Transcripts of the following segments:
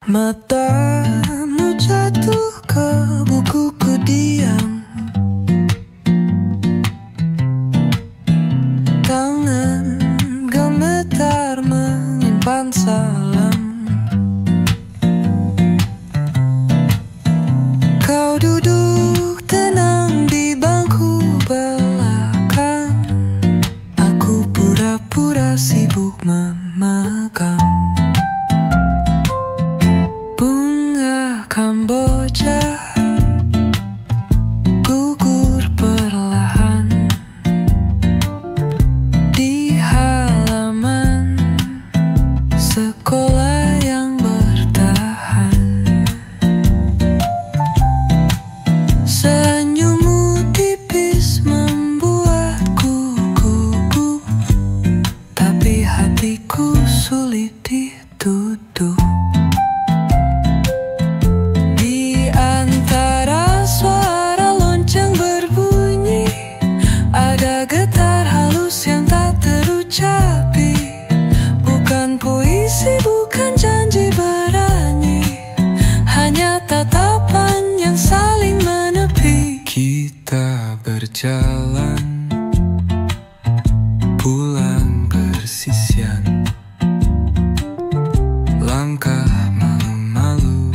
Matamu jatuh ke bukuku diam, tangan gemetar menyimpan salam. Kau duduk tenang di bangku belakang, aku pura-pura sibuk memegang bunga Kamboja, gugur perlahan di halaman sekolah yang bertahan. Senyummu tipis membuatku gugup, tapi hatiku sulit dituduh. Di antara suara lonceng berbunyi, ada getar halus yang tak terucapi. Bukan puisi, bukan janji berani, hanya tatapan yang saling menepi. Kita berjalan pulang bersisian, langkah malu-malu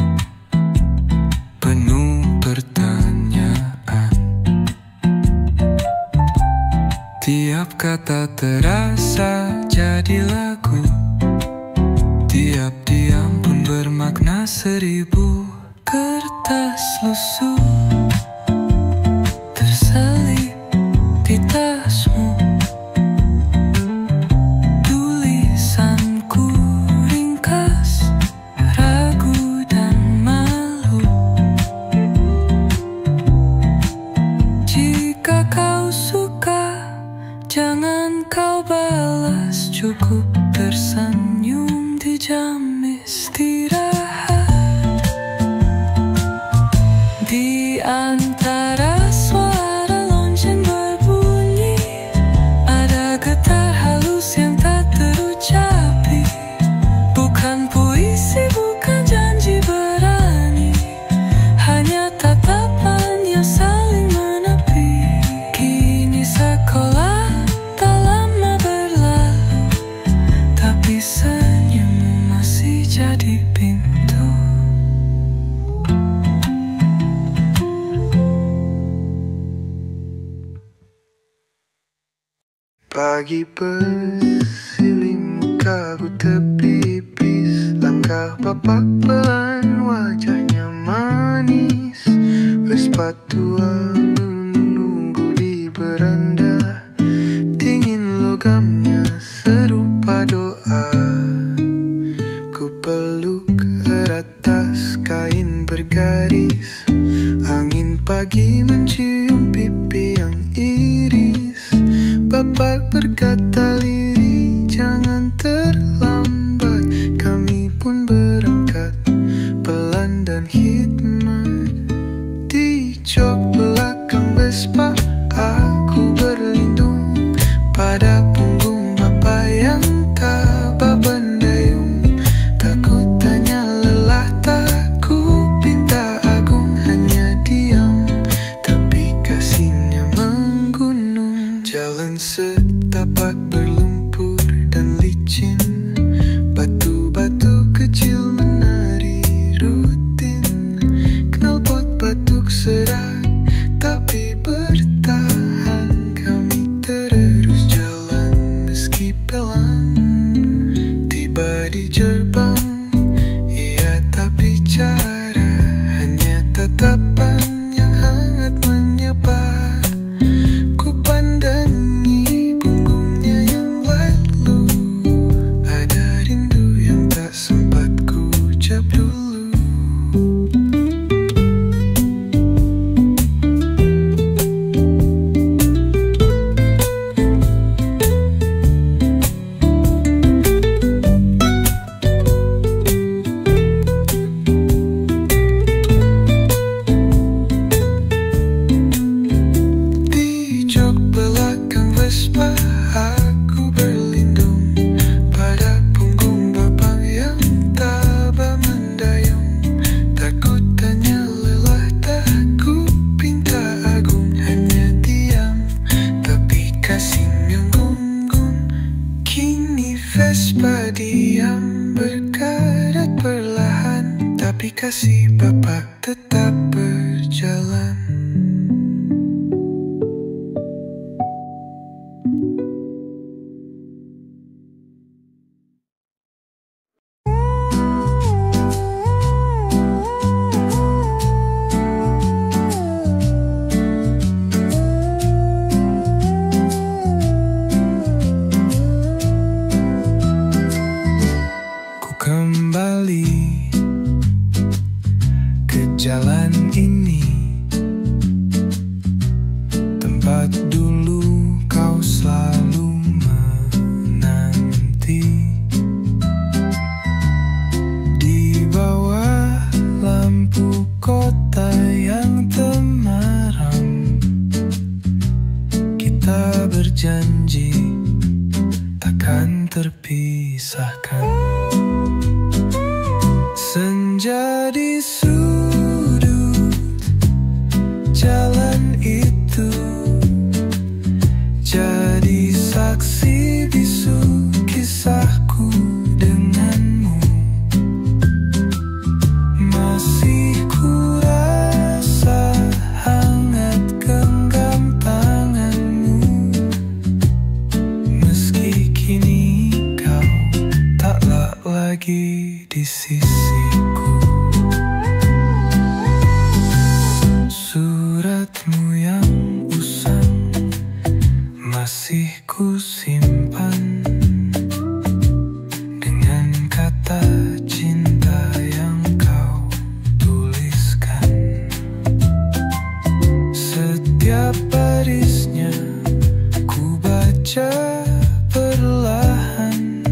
penuh pertanyaan. Tiap kata terasa jadi lagu, tiap diam pun bermakna 1000 kertas lusuh terselip di tasmu. Tulisanku ringkas, ragu dan malu. Jika kau suka, jangan kau balas, cukup tersenyum di jam istirahat. Di antara suara lonceng berbunyi, ada getar halus yang tak terucapi. Bukan puisi, bukan janji berani, hanya tatapan yang saling menepi. Kini sekolah tak lama berlalu, tapi senyummu masih jadi pintu. Pagi bersilim, mukaku terpipis, langkah bapak pelan, wajahnya manis. Sepatu menunggu di beranda, dingin logamnya serupa doa. Ku peluk erat tas kain bergaris, angin pagi mencium pipi yang iris. Bapak berkata lirih, jangan terlambat. Kami pun berangkat pelan dan hikmat. Di jok belakang Vespa, aku berlindung pada punggung bapak yang tabah mendayung. Takut tanya lelah, takut pinta agung, hanya diam tapi kasihnya menggunung. Jalan setapak berlumpur dan licin, batu-batu kecil menari rutin. Knalpot batuk serak tapi bertahan, kami terus jalan meski pelan. Tiba di gerbang, ia tak bicara, hanya tatapan yang hangat menyapa. Ku pandangi punggungnya yang lalu, ada rindu yang tak sempat ku ucap dulu. Di jok belakang Vespa, aku berlindung pada punggung bapak yang tabah mendayung. kasih Bapa tetap berjalan. Ku kembali ke jalan ini, tempat dulu kau selalu menanti. Di bawah lampu kota yang temaram, kita berjanji takkan terpisahkan. Senja di sudut jalan itu jadi saksi bisu kisahku denganmu. Masih ku rasa hangat genggam tanganmu, meski kini kau taklah lagi di sisiku. Suratmu yang usang masih ku simpan, dengan kata cinta yang kau tuliskan. Setiap barisnya ku baca perlahan,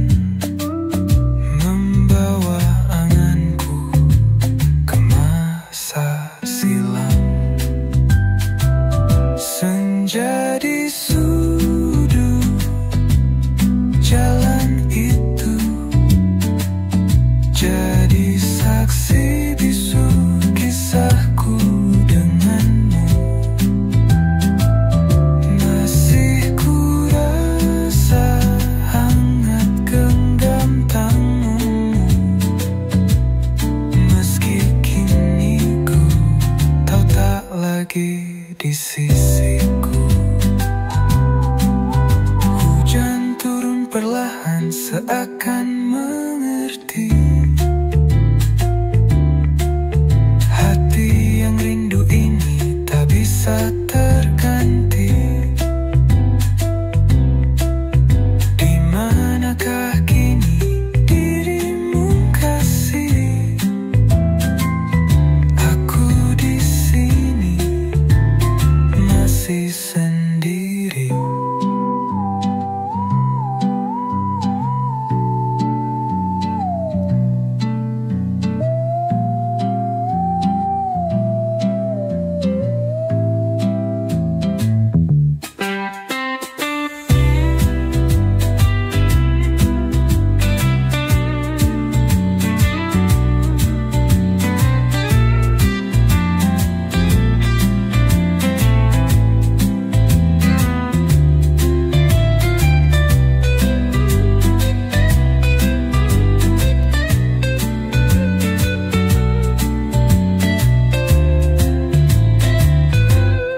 membawa anganku ke masa silam. Senja di sudut jalan itu jadi saksi bisu kisahku denganmu. Masih ku rasa hangat genggam tanganmu, meski kini ku tahu tak lagi di sisiku. Hujan turun perlahan seakan mengerti hati yang rindu ini tak bisa terganti. Di manakah kini dirimu kasih? Aku di sini masih sendiri.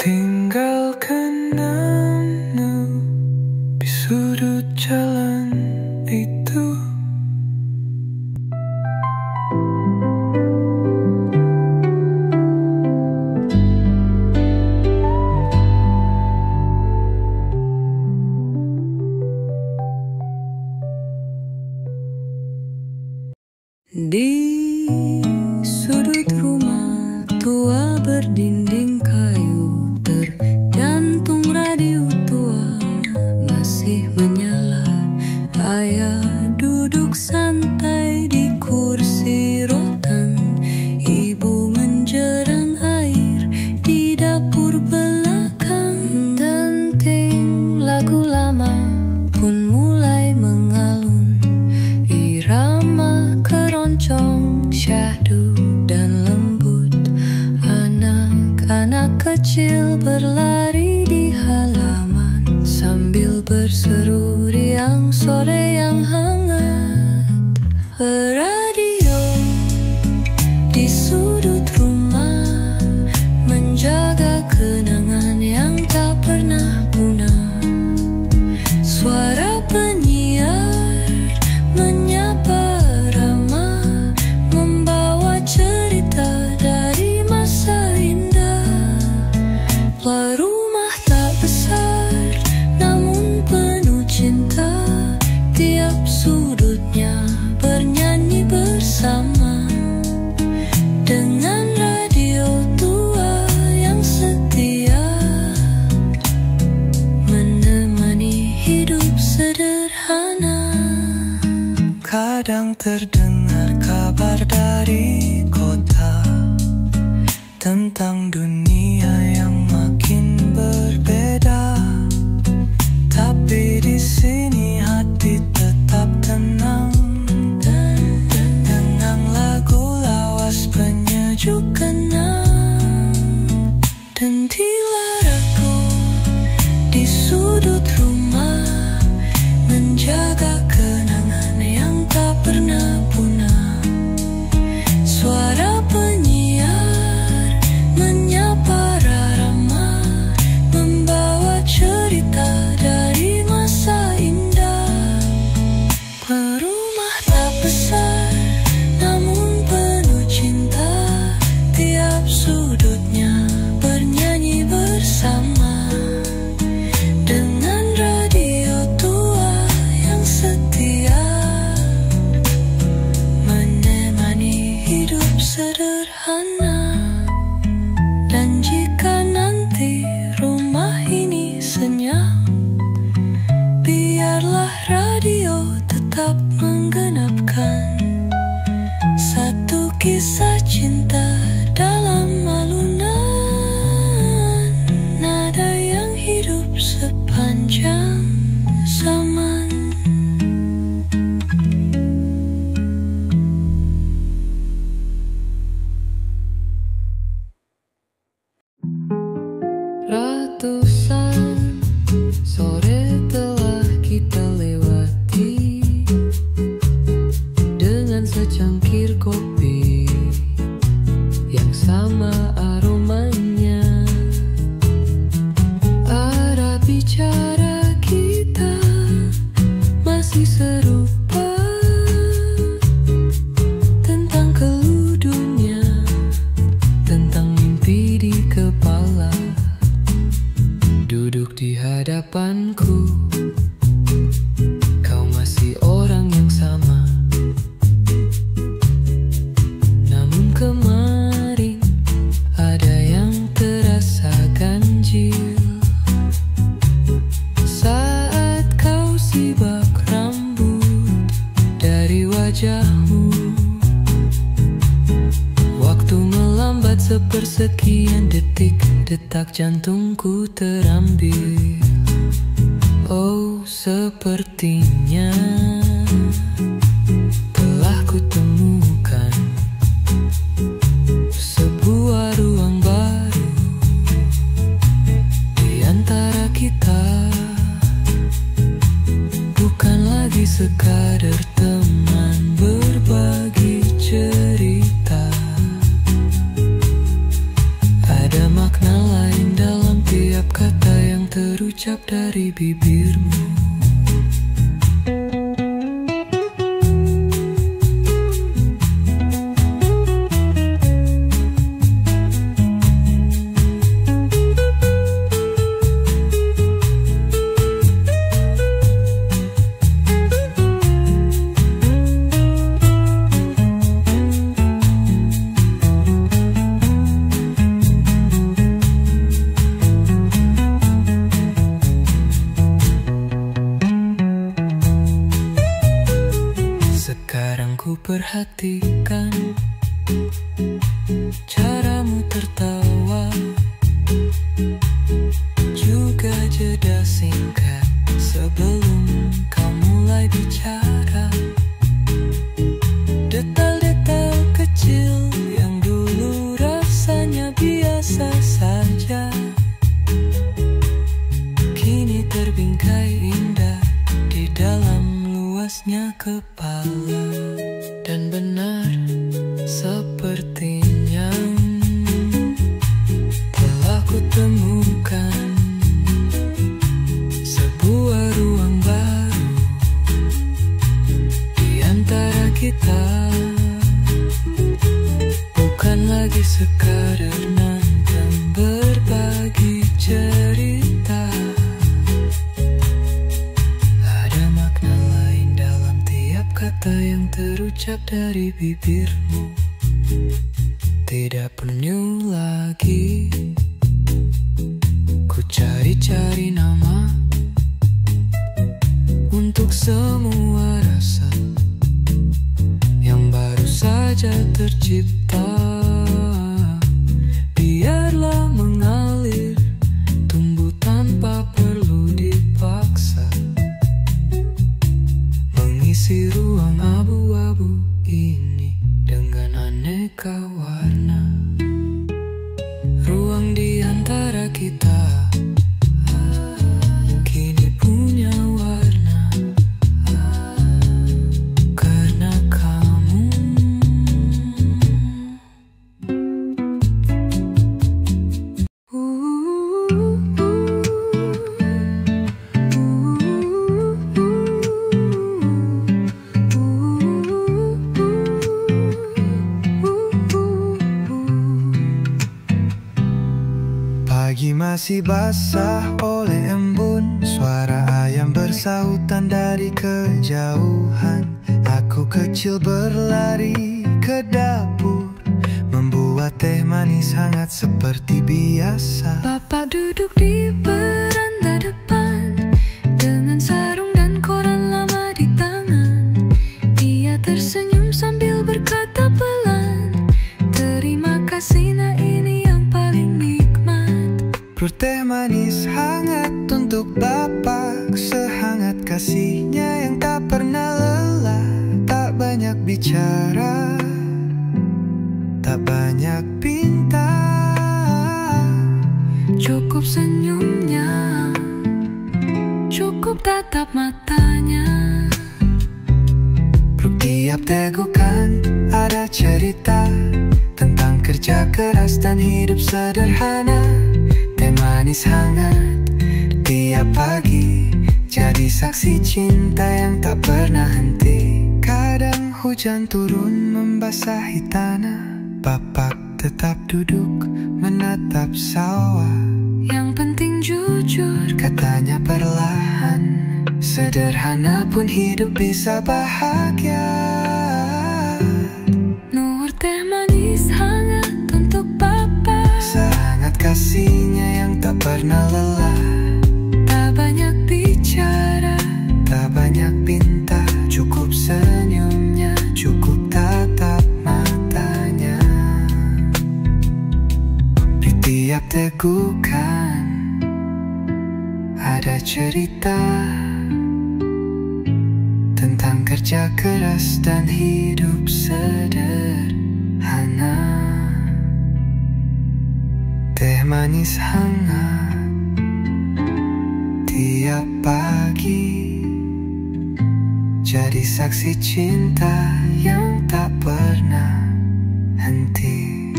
Tinggalkan nanu di sudut jalan itu. Di sudut rumah tua berdinding kayu, tergantung radio tua masih menyala. Ayah duduk santai di kursi rotan, ibu menjerang air di dapur belakang. Denting lagu lama pun mulai mengalun, irama keroncong syahdu dan lembut. Anak-anak kecil berlari di halaman sambil berseru riang sore yang hangat. Radio di dengan radio tua yang setia menemani hidup sederhana. Kadang terdengar kabar dari kota tentang dunia yang makin berbeda, tapi di sini hati tetap tenang. Dengan lagu lawas penyejuk kenang, dan tilar aku di sudut rumah menjaga kenangan yang tak pernah punah. Suara penyiar menyapa ramah, membawa cerita dari masa indah. Rumah tak besar, namun penuh cinta. Tiap sudutnya bernyanyi bersama dengan radio tua yang setia menemani hidup sederhana. Dan jika nanti rumah ini senyap, biarlah radio tetap menggenapkan satu kisah cinta dalam alunan nada yang hidup sepanjang zaman. Ratusan sore telah kita lewati dengan secangkir kopi yang sama aromanya. Arah bicara kita masih serupa, tentang keluh dunia, tentang mimpi di kepala. Duduk di hadapanku, kau masih orang yang sama. Namun kemarin ada yang terasa ganjil saat kau sibak rambut dari wajahmu. Waktu melambat sepersekian detik, detak jantungku terambil. Oh, sepertinya telah kutemukan sebuah ruang baru di antara kita. Bukan lagi sekadar teman berbagi cerita. Ada makna lain dalam tiap kata yang terucap dari bibirmu. Sekarang ku perhatikan caramu tertawa, juga jeda singkat sebelum kau mulai bicara. Detail-detail kecil yang dulu rasanya biasa saja, kini terbingkai indah di dalam luasnya kepala. Dan benar, sepertinya telah kutemukan sebuah ruang baru di antara kita. Bukan lagi sekadar nonton berbagi cerita. Ada makna lain dalam tiap kata yang terucap dari bibirmu. tidak perlu lagi ku cari-cari nama untuk semua rasa yang baru saja tercipta. Biarlah mengalir, tumbuh tanpa perlu dipaksa, mengisi ruang abu-abu ini dengan aneka warna. Ruang di antara kita kini punya warna karena kamu. Pagi masih basah oleh embun, suara ayam bersahutan dari kejauhan. Aku kecil berlari ke dapur, membuat teh manis hangat seperti biasa. Bapak duduk di beranda depan dengan sarung dan koran lama di tangan. Dia tersenyum sambil berkata pelan, terima kasih nak, ini yang paling nikmat. Perut teh manis hangat untuk Bapak, sehangat kasihnya yang tak pernah lelah. Tak banyak bicara, tak banyak pinta, cukup senyumnya, cukup tatap matanya. Tiap tegukan ada cerita tentang kerja keras dan hidup sederhana. Teh manis hangat tiap pagi jadi saksi cinta yang tak pernah henti. Kadang hujan turun membasahi tanah, Bapak tetap duduk menatap sawah. Yang penting jujur, katanya perlahan, sederhana pun hidup bisa bahagia. Nur teh manis hangat untuk Bapak, sehangat kasihnya yang tak pernah lelah. tak banyak bicara, tak banyak pinta, cukup senyumnya, cukup tatap matanya. Di tiap tegukan ada cerita tentang kerja keras dan hidup sederhana. Teh manis hangat tiap pagi jadi saksi cinta yang tak pernah henti.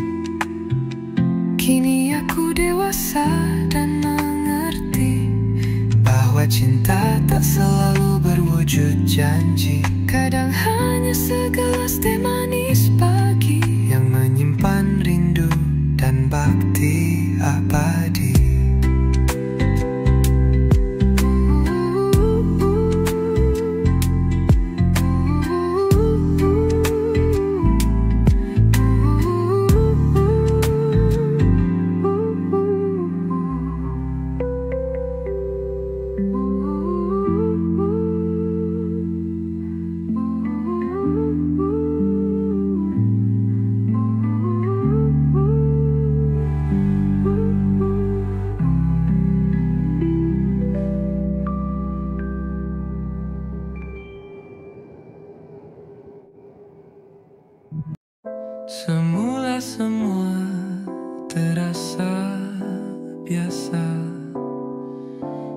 Kini aku dewasa dan mengerti bahwa cinta tak selalu berwujud janji. Kadang hanya segelas teh manis pagi yang menyimpan rindu dan bakti abadi. Semula semua terasa biasa,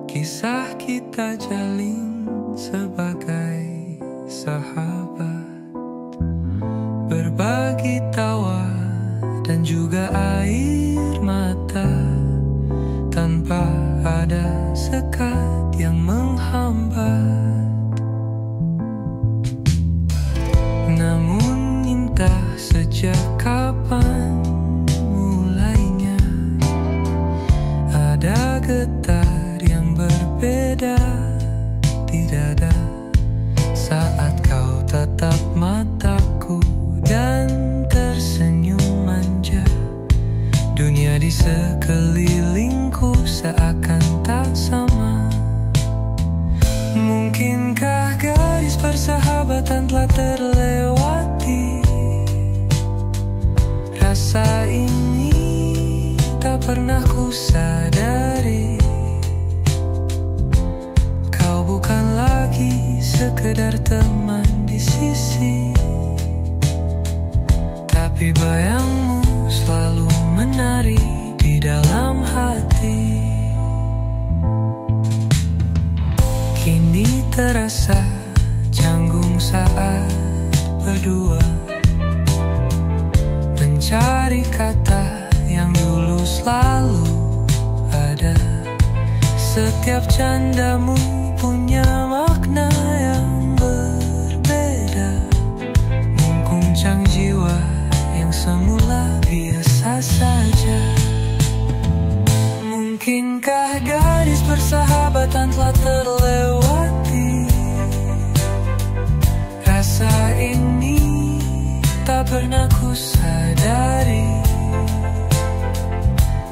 kisah kita jalin sebagai sahabat, berbagi tawa dan juga air mata, tanpa ada sekat yang menghambat. Namun entah sejak kapan mulainya ada getar yang berbeda di dada saat kau tatap mataku dan tersenyum. sekelilingku seakan tak sama. Mungkinkah garis persahabatan telah terlewati? Rasa ini tak pernah ku sadari. Kau bukan lagi sekedar teman di sisi, tapi bayangmu selalu menari di dalam hati. Kini terasa canggung saat berdua mencari kata yang dulu selalu ada. Setiap candamu punya makna yang berbeda, mengguncang jiwa yang semula biasa saja. Mungkinkah garis persahabatan telah terlewati? Rasa ini tak pernah ku sadari.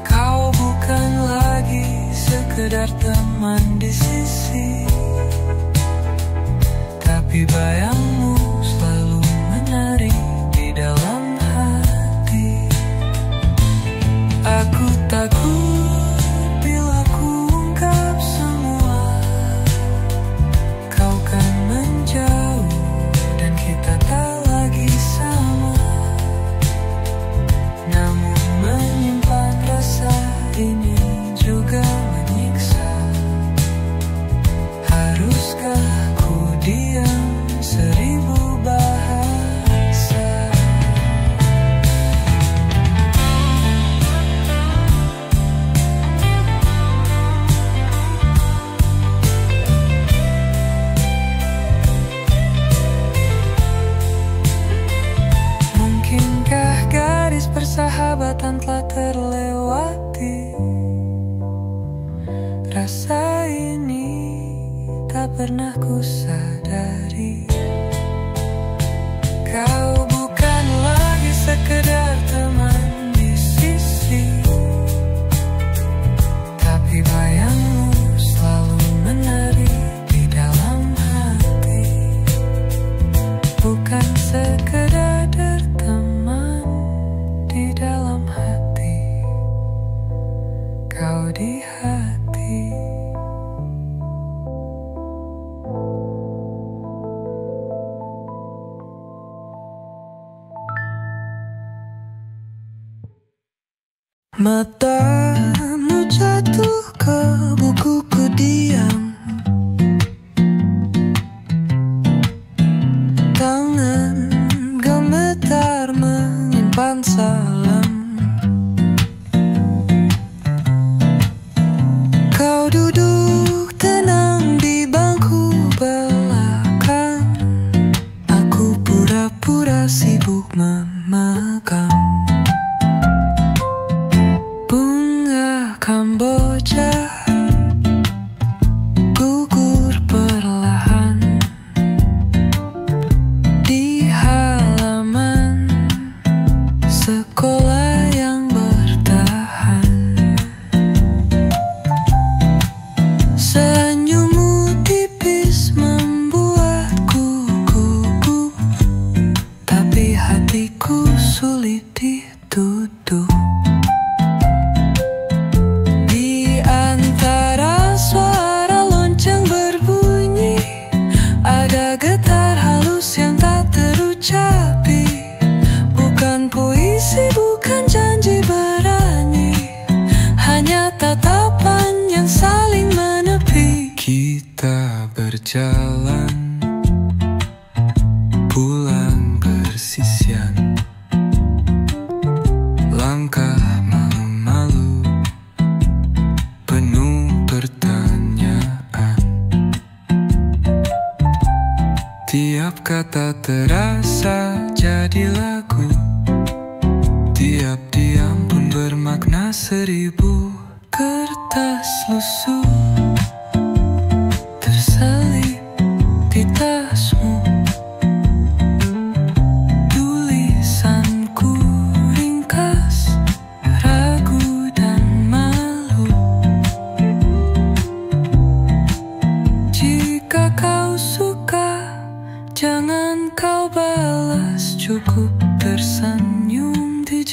Kau bukan lagi sekedar teman di sisi, tapi bayangmu selalu menari di dalam hati. Aku takut bila ku ungkap semua, kau kan menjauh dan kita tak lagi sama. Namun menyimpan rasa ini juga menyiksa. Haruskah ku diam seribu bahasa? Mungkinkah garis persahabatan telah terlewati? Rasa ini tak pernah ku sadari. Kau bukan lagi sekedar teman di sisi, tapi bayangmu selalu menari di dalam hati. Bukan sekedar teman di dalam hati, kau di hati. Matamu jatuh ke bukuku diam, tangan gemetar menyimpan salam. Kau duduk tenang di bangku belakang, aku pura-pura sibuk memegang bunga Kamboja, gugur perlahan di halaman sekolah yang bertahan. Senyummu tipis membuatku gugup, tapi hatiku sulit ditutup. Getar halus yang tak terucapi, bukan puisi, bukan janji berani, hanya tatapan yang saling menepi. Kita berjalan pulang bersisian, langkah malu-malu penuh pertanyaan. Tiap kata terasa jadi lagu, tiap diam pun bermakna seribu. Kertas lusuh terselip di tasmu, tulisanku ringkas, ragu dan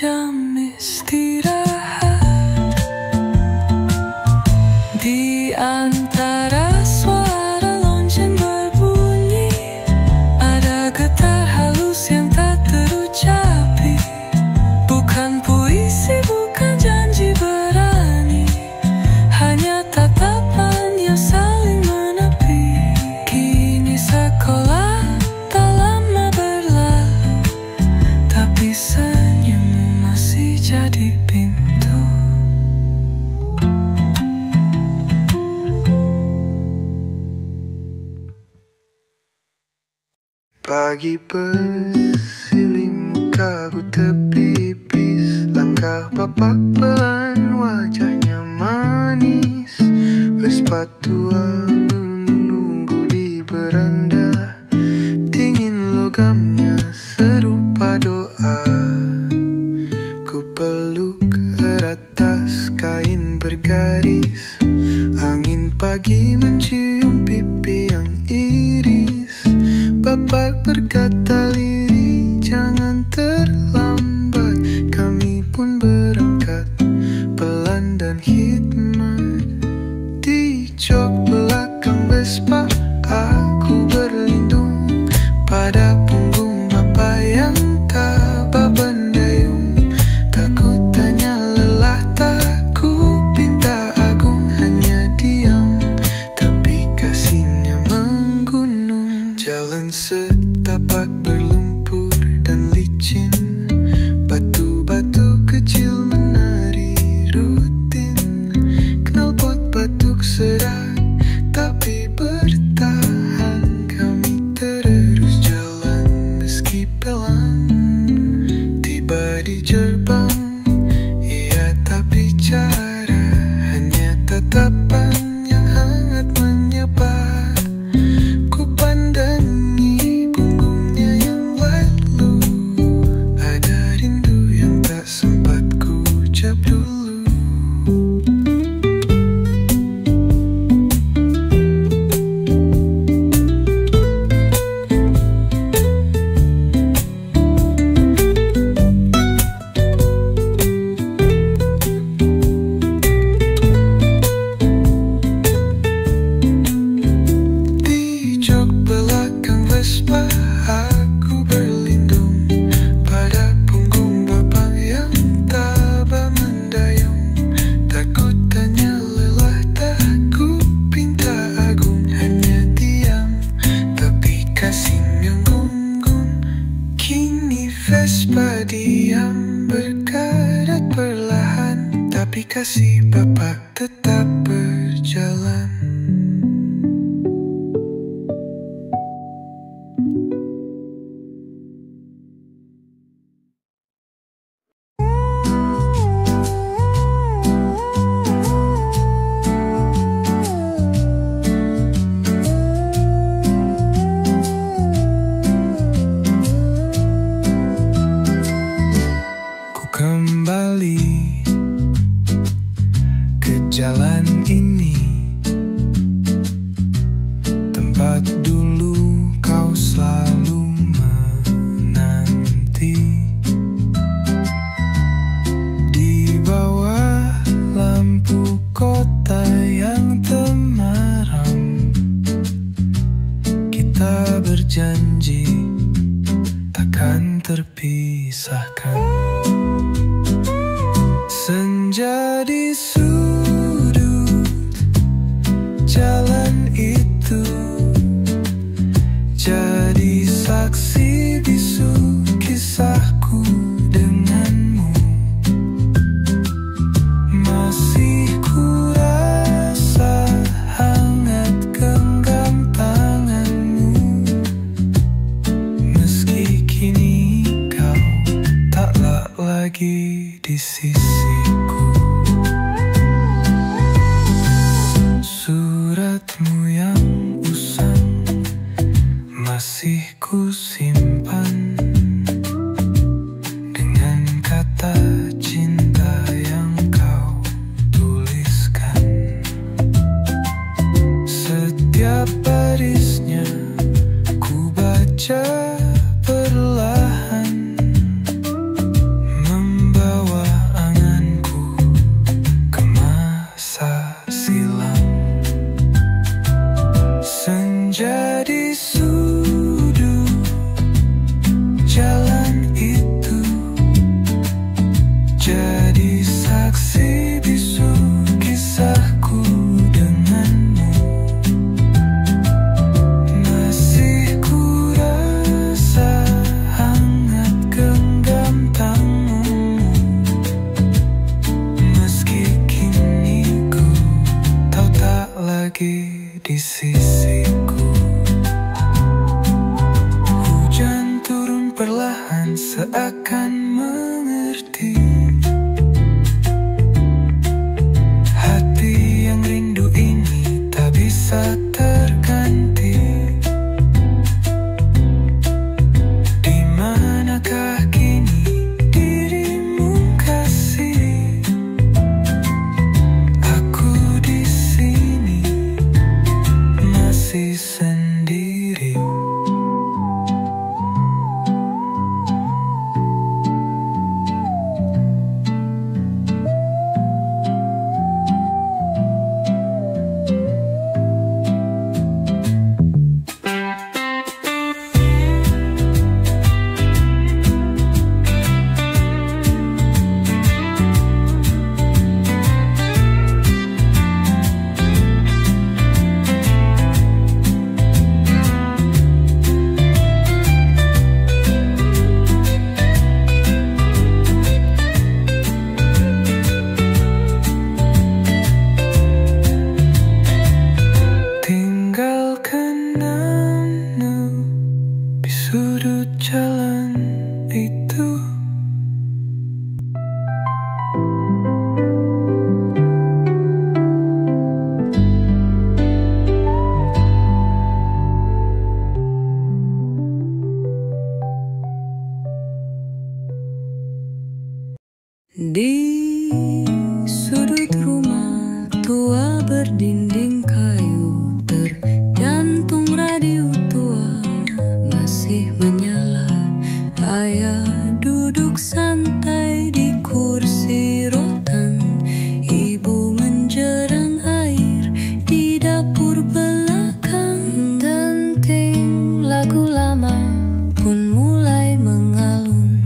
jam istirahat. Di antara suara lonceng berbunyi, ada getar halus yang tak terucapi. Bukan puisi, bukan janji berani, hanya tatapan yang saling menepi. Kini sekolah tak lama berlalu, tapi senyummu masih jadi pintu. Pagi bersilim mukaku terpipis, langkah bapak pelan, wajahnya manis. Bersepatu menunggu di beranda, dingin logamnya serupa doa. Ku peluk erat tas kain bergaris, angin pagi mencium pipi yang iris. Bapak berkata lirih, jangan terlambat. Kami pun berangkat, pelan dan hikmat. Di jok belakang Vespa, aku berlindung pada punggung bapak yang tak berdayung. Takut tanya lelah, takut pinta agung, hanya diam, tapi kasihnya menggunung. Jalan setapak berlumpur dan licin, batu-batu kecil menari rutin. Knalpot batuk serak, tapi bertahan. Kami terus jalan meski pelan. Tiba di gerbang, ia tak bicara, hanya tatapan yang hangat menyapa. Ku pandangi punggungnya yang lalu, ada rindu yang tak sempat ku ucap dulu. Di jok belakang Vespa, aku berlindung pada punggung bapak yang tabah mendayung. Takut tanya lelah, takut pinta agung, hanya diam, tapi kasihnya gunggung. Kini Vespa diam, berkarat perlahan, tapi kasih bapak tetap berjalan. Ku kembali ke jalan ini, tempat dulu kau selalu menanti. Di bawah lampu kota yang temaram, kita berjanji takkan terpisahkan. Senja di sudut jalan itu, jadi saksi bisu kisahku denganmu. Masih ku rasa hangat genggam tanganmu, meski kini kau taklah lagi di sisiku. Suratmu yang usang masih ku simpan, dengan kata cinta yang kau tuliskan. Setiap barisnya ku baca perlahan, membaca Di sudut rumah tua berdinding kayu, tergantung radio tua masih menyala. Ayah duduk santai di kursi rotan, ibu menjerang air di dapur belakang. Denting lagu lama pun mulai mengalun,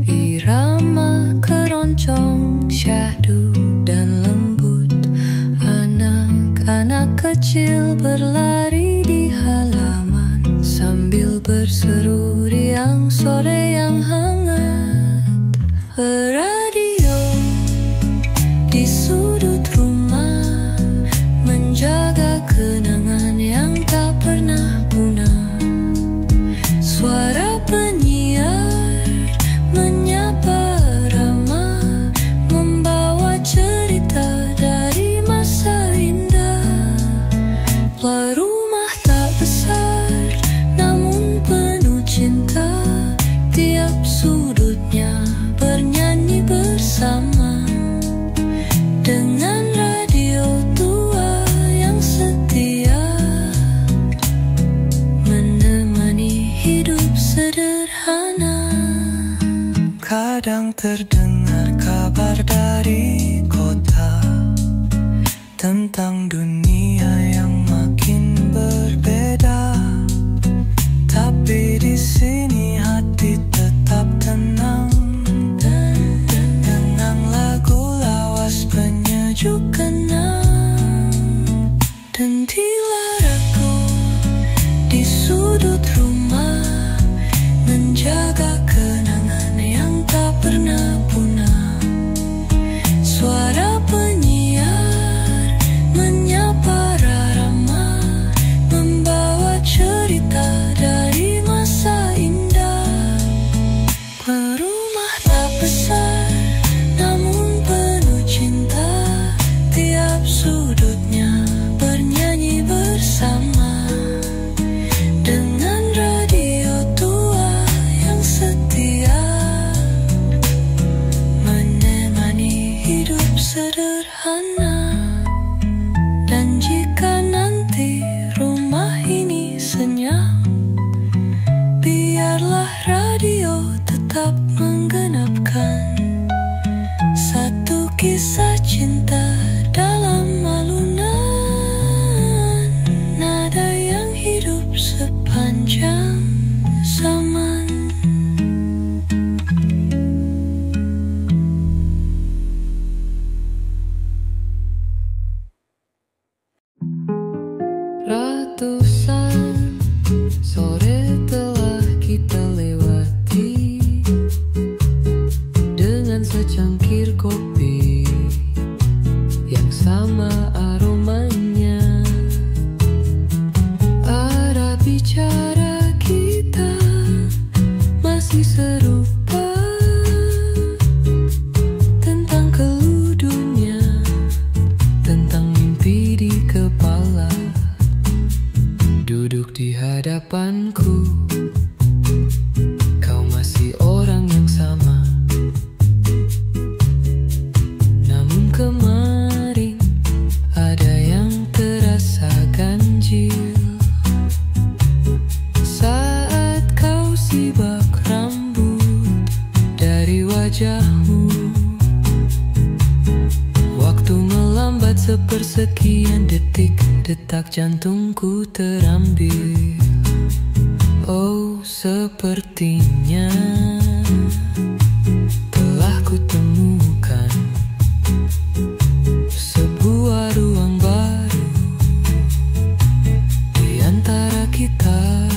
irama keroncong syahdu dan lembut. Anak-anak kecil berlari di halaman sambil berseru riang sore yang hangat. Radio di sudut rumah menjaga kenangan yang tak pernah punah. Suara penyiar menyapa ramah, membawa cerita dari masa indah. Rumah tak besar namun penuh cinta, tiap sudutnya bernyanyi bersama. Dengan radio tua yang setia menemani hidup sederhana. Kadang terdengar kabar dari kota tentang dunia yang makin berbeda, tapi di sini hati tetap tenang. Dengan lagu lawas penyejuk kenang, dan tilaraku di sudut rumah menjaga kenangan yang tak pernah punah. Suara penyiar menyapa ramah, membawa cerita dari masa indah. Rumah tak besar namun penuh cinta, tiap sudutnya bernyanyi bersama. Dengan radio tua yang setia menemani hidup sederhana. Dan jika nanti rumah ini senyap, biarlah radio tetap menggenapkan satu kisah cinta dalam alunan nada yang hidup sepanjang zaman. Ratusan sore telah kita lewati dengan secangkir kopi yang sama aromanya. Arah bicara kita masih serupa, tentang keluh dunia, tentang mimpi di kepala. Duduk di hadapanku, kau masih orang yang sama. Namun kemarin ada yang terasa ganjil saat kau sibak rambut dari wajahmu. Waktu melambat sepersekian detik, detak jantungku terambil. Oh, sepertinya telah kutemukan sebuah ruang baru di antara kita.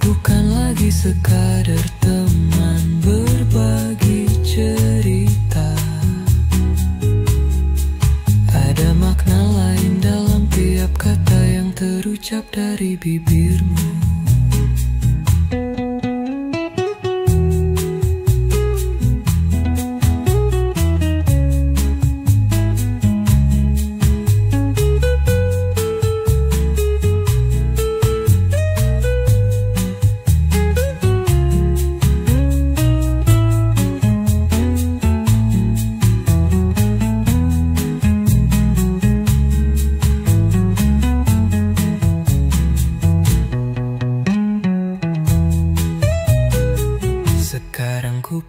Bukan lagi sekadar teman berbagi cerita, ada makna lain dalam tiap kata yang terucap dari bibirmu.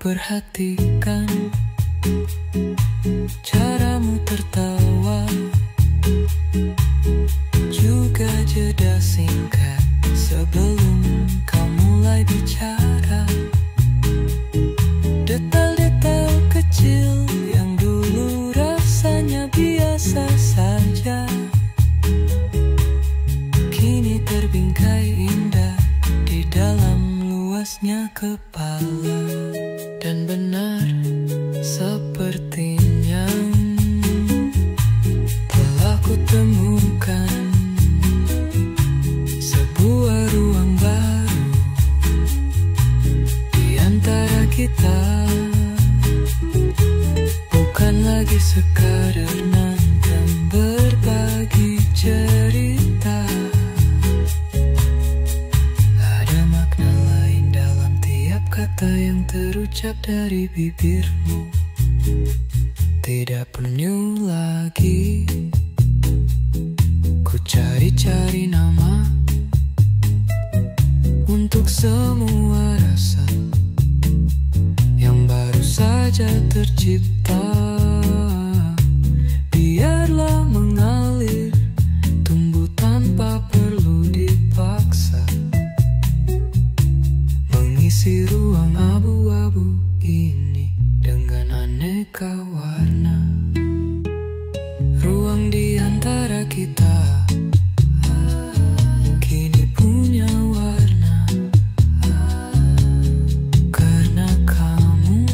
perhatikan caramu tertawa, juga jeda singkat sebelum kau mulai bicara. Detail-detail kecil yang dulu rasanya biasa saja, kini terbingkai indah di dalam luasnya kepala. Dan benar sepertinya telah kutemukan sebuah ruang baru di antara kita. Bukan lagi sekadar nonton berbagi cerita, ada makna lain dalam tiap kata yang terucap dari bibirmu. Tidak perlu lagi ku cari-cari nama untuk semua rasa yang baru saja tercipta. Biarlah mengalir, tumbuh tanpa perlu dipaksa, mengisi ruang abu-abu ini dengan aneka warna. Ruang di antara kita kini punya warna karena kamu.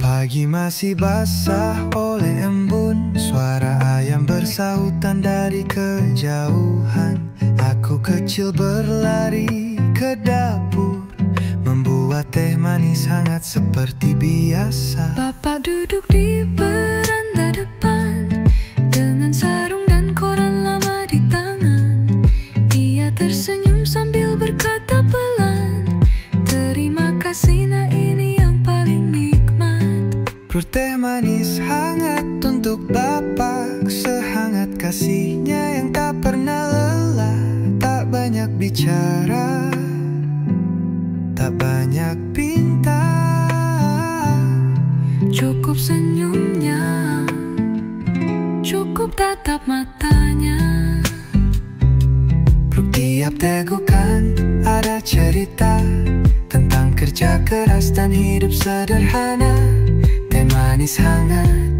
Pagi masih basah oleh embun, suara ayam bersahutan dari kejauhan. Aku kecil berlari ke dapur, membuat teh manis hangat seperti biasa. Bapak duduk di beranda depan dengan sarung dan koran lama di tangan. Dia tersenyum sambil berkata pelan, terima kasih nak, ini yang paling nikmat. Perut teh manis hangat untuk Bapak, sehangat kasihnya yang tak pernah lelah. Tak banyak bicara, tak banyak pinta, Cukup senyumnya, cukup tatap matanya. tiap tegukan ada cerita tentang kerja keras dan hidup sederhana. Teh manis hangat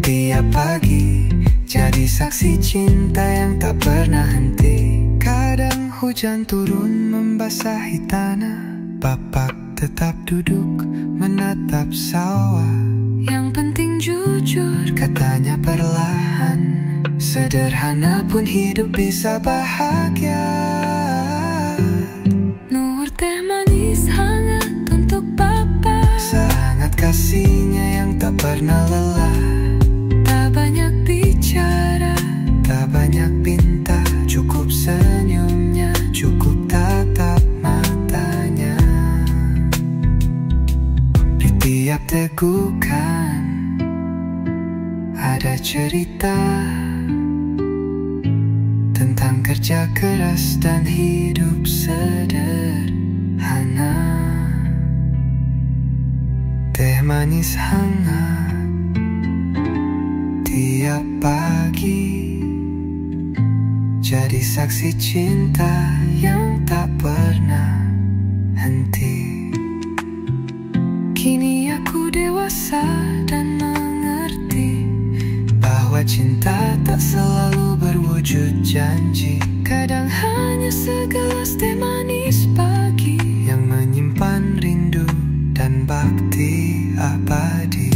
tiap pagi jadi saksi cinta yang tak pernah henti. Kadang hujan turun membasahi tanah, Bapak tetap duduk menatap sawah. Yang penting jujur, Katanya perlahan, sederhana pun hidup bisa bahagia. Nur teh manis hangat untuk Bapak, Sehangat kasihnya yang tak pernah lelah. tak banyak bicara, Tak banyak pinta, cukup senyumnya, cukup tatap matanya. Di tiap tegukan ada cerita tentang kerja keras dan hidup sederhana. Teh manis hangat tiap pagi jadi saksi cinta yang tak pernah henti. kini aku dewasa dan mengerti Bahwa cinta tak selalu berwujud janji, kadang hanya segelas teh manis pagi yang menyimpan rindu dan bakti abadi.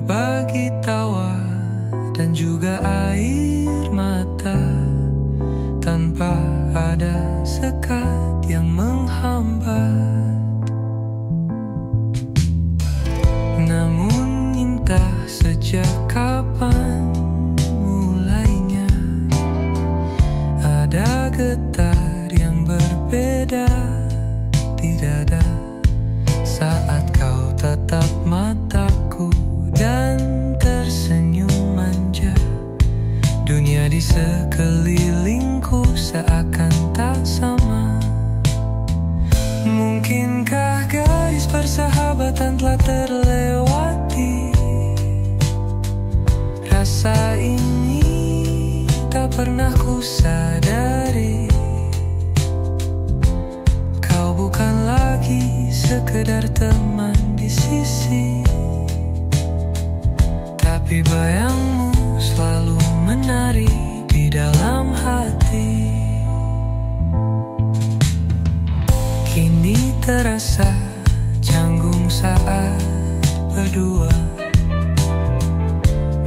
berbagi tawa dan juga air mata, tanpa ada sekat yang menghambat. Namun entah sejak kapan mulainya ada getar yang berbeda di dada saat kau tatap mataku dan tersenyum manja. Dunia di sekelilingku seakan tak sama. Mungkinkah garis persahabatan telah terlewati? Rasa ini tak pernah ku sadari. Kau bukan lagi sekedar teman di sisi, tapi bayangmu selalu menari di dalam hati. Kini terasa canggung saat berdua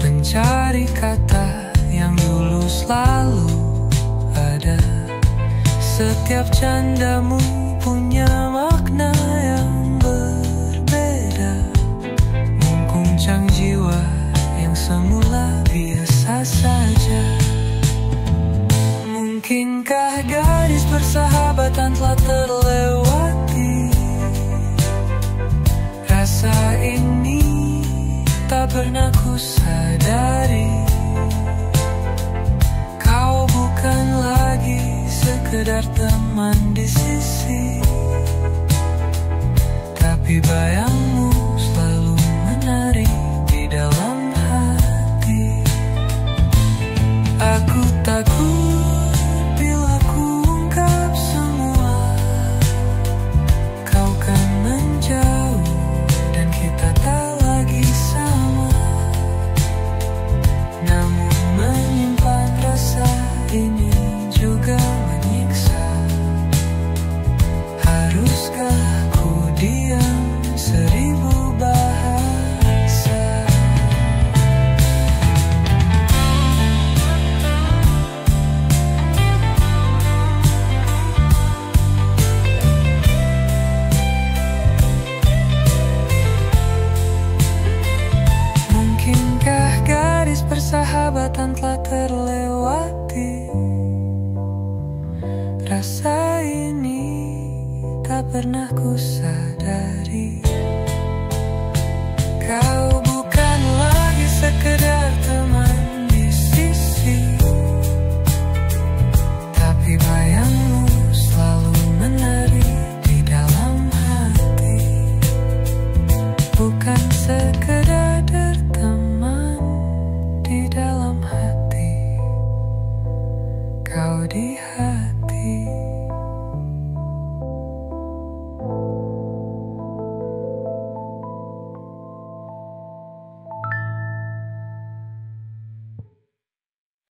mencari kata yang dulu selalu ada. Setiap candamu punya makna yang berbeda, mengguncang jiwa yang semula biasa saja. Mungkinkah garis persahabatan telah terlewati? Rasa ini tak pernah ku sadari. Kau bukan lagi sekedar teman di sisi, tapi bayang